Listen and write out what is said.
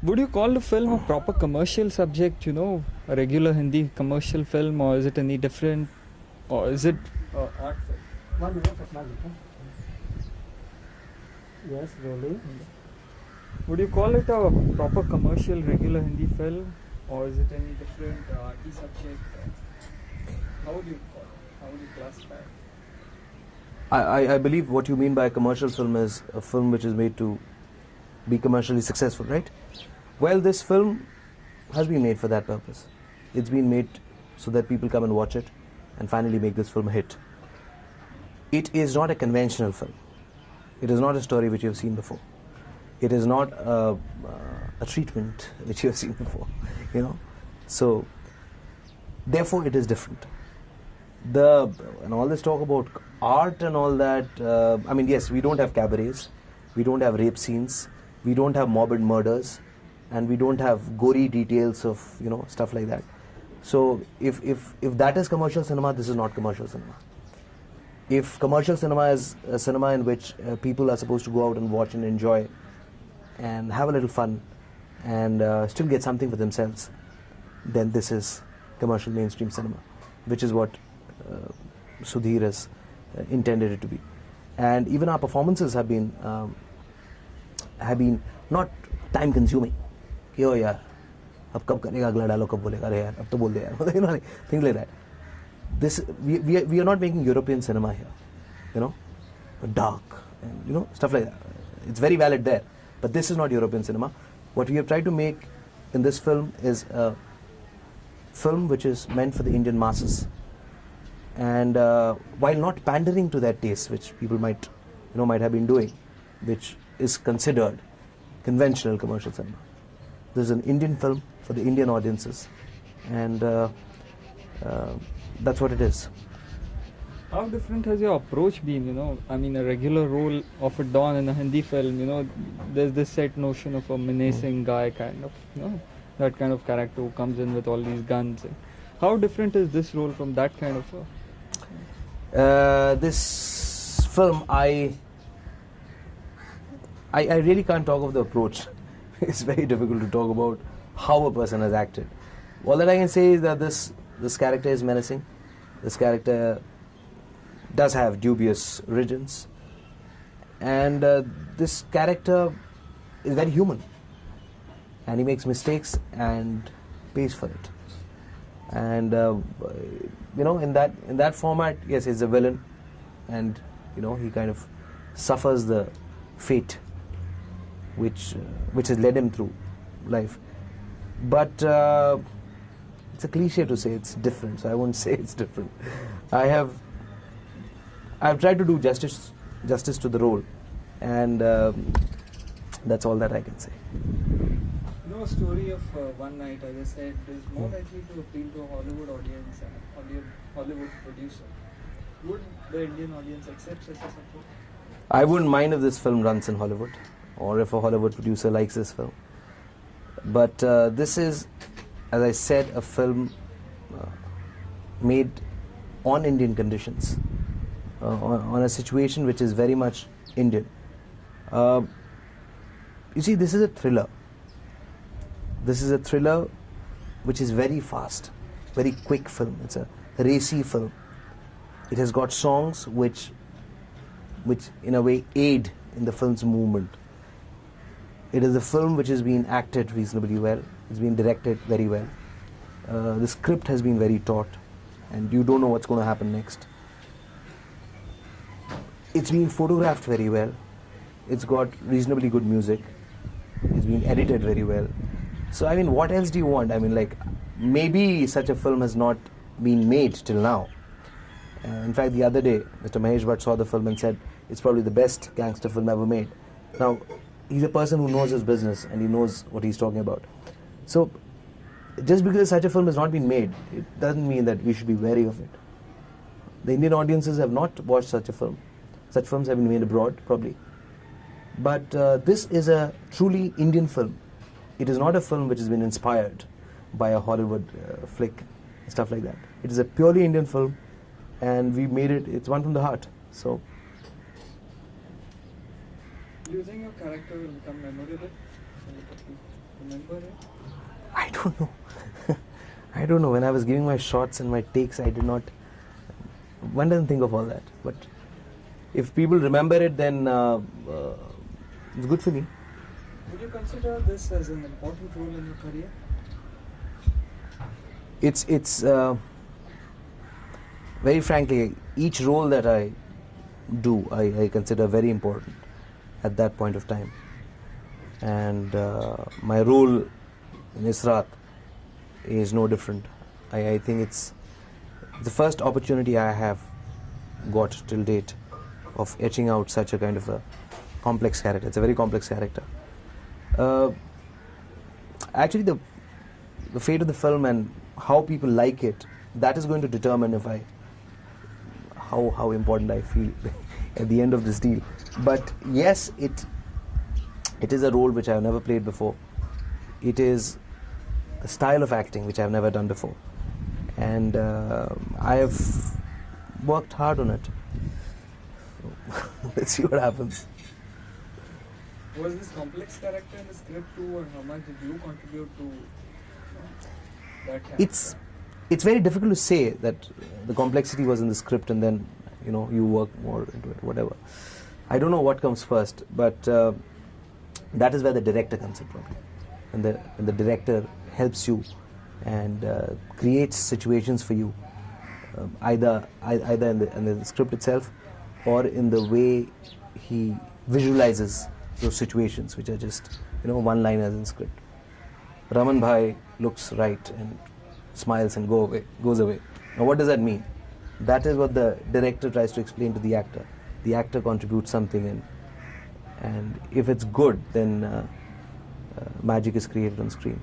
Would you call the film a proper commercial subject, you know, a regular Hindi commercial film, or is it any different, or is it art film? 1 minute, yes, rolling. Would you call it a proper commercial regular Hindi film, or is it any different arty subject? How would you call it? How would you classify it? I believe what you mean by a commercial film is a film which is made to be commercially successful, right? Well, this film has been made for that purpose. It's been made so that people come and watch it and finally make this film a hit. It is not a conventional film. It is not a story which you have seen before. It is not a treatment which you have seen before, you know. So, therefore, it is different. And all this talk about art and all that, I mean, yes, we don't have cabarets, we don't have rape scenes, we don't have morbid murders, and we don't have gory details of, you know, stuff like that. So if that is commercial cinema, this is not commercial cinema. If commercial cinema is a cinema in which people are supposed to go out and watch and enjoy and have a little fun and still get something for themselves, then this is commercial mainstream cinema, which is what Sudhir has intended it to be. And even our performances have been not time consuming. Yo yaar, ab kab karega agla dialogue kab bolega, are yaar, ab to bol de yaar, you know, things like that. This we are not making European cinema here, you know, dark and, you know, stuff like that. It's very valid there, but this is not European cinema. What we have tried to make in this film is a film which is meant for the Indian masses, and while not pandering to that taste, which people might have been doing, which is considered conventional commercial cinema. This is an Indian film for the Indian audiences, and that's what it is. How different has your approach been, you know? I mean, a regular role of a Don in a Hindi film, you know, there's this set notion of a menacing guy kind of, you know, that kind of character who comes in with all these guns. How different is this role from that kind of this film, I really can't talk of the approach. It's very difficult to talk about how a person has acted. All that I can say is that this character is menacing. This character does have dubious origins, and this character is very human, and he makes mistakes and pays for it. And you know, in that format, yes, he's a villain, and you know, he kind of suffers the fate which has led him through life. But it's a cliche to say it's different, so I won't say it's different. I've tried to do justice to the role, and that's all that I can say. You know, a story of one night, as I said, is more likely to appeal to a Hollywood audience and a Hollywood producer. Would the Indian audience accept such a support? I wouldn't mind if this film runs in Hollywood, or if a Hollywood producer likes this film. But this is, as I said, a film made on Indian conditions, on a situation which is very much Indian. You see, this is a thriller. This is a thriller which is very fast, very quick film. It's a racy film. It has got songs which in a way aid in the film's movement. It is a film which has been acted reasonably well. It's been directed very well. The script has been very taut, and you don't know what's going to happen next. It's been photographed very well. It's got reasonably good music. It's been edited very well. So, I mean, what else do you want? I mean, like, maybe such a film has not been made till now. In fact, the other day, Mr. Mahesh Bhatt saw the film and said, it's probably the best gangster film ever made. Now, he's a person who knows his business and he knows what he's talking about. So, just because such a film has not been made, it doesn't mean that we should be wary of it. The Indian audiences have not watched such a film. Such films have been made abroad, probably. But this is a truly Indian film. It is not a film which has been inspired by a Hollywood flick, stuff like that. It is a purely Indian film, and we made it, it's one from the heart. So, do you think your character will become memorable in remember it? I don't know. I don't know. When I was giving my shots and my takes, I did not. One doesn't think of all that. But if people remember it, then it's good for me. Would you consider this as an important role in your career? It's very frankly, each role that I do, I consider very important at that point of time. And my role in Israt is no different. I think it's the first opportunity I have got till date of etching out such a kind of a complex character. It's a very complex character. Actually, the fate of the film and how people like it, that is going to determine if how important I feel at the end of this deal. But yes, it is a role which I have never played before. It is a style of acting which I have never done before, and I have worked hard on it. So, let's see what happens. Was this complex character in the script too, or how much did you contribute to that character? It's very difficult to say that the complexity was in the script and then you work more into it, whatever. I don't know what comes first, but that is where the director comes in probably. And the director helps you and creates situations for you, either in the script itself or in the way he visualizes those situations, which are just one-liners in script. Raman Bhai looks right and smiles and goes away. Now what does that mean? That is what the director tries to explain to the actor. The actor contributes something, and if it's good, then magic is created on screen.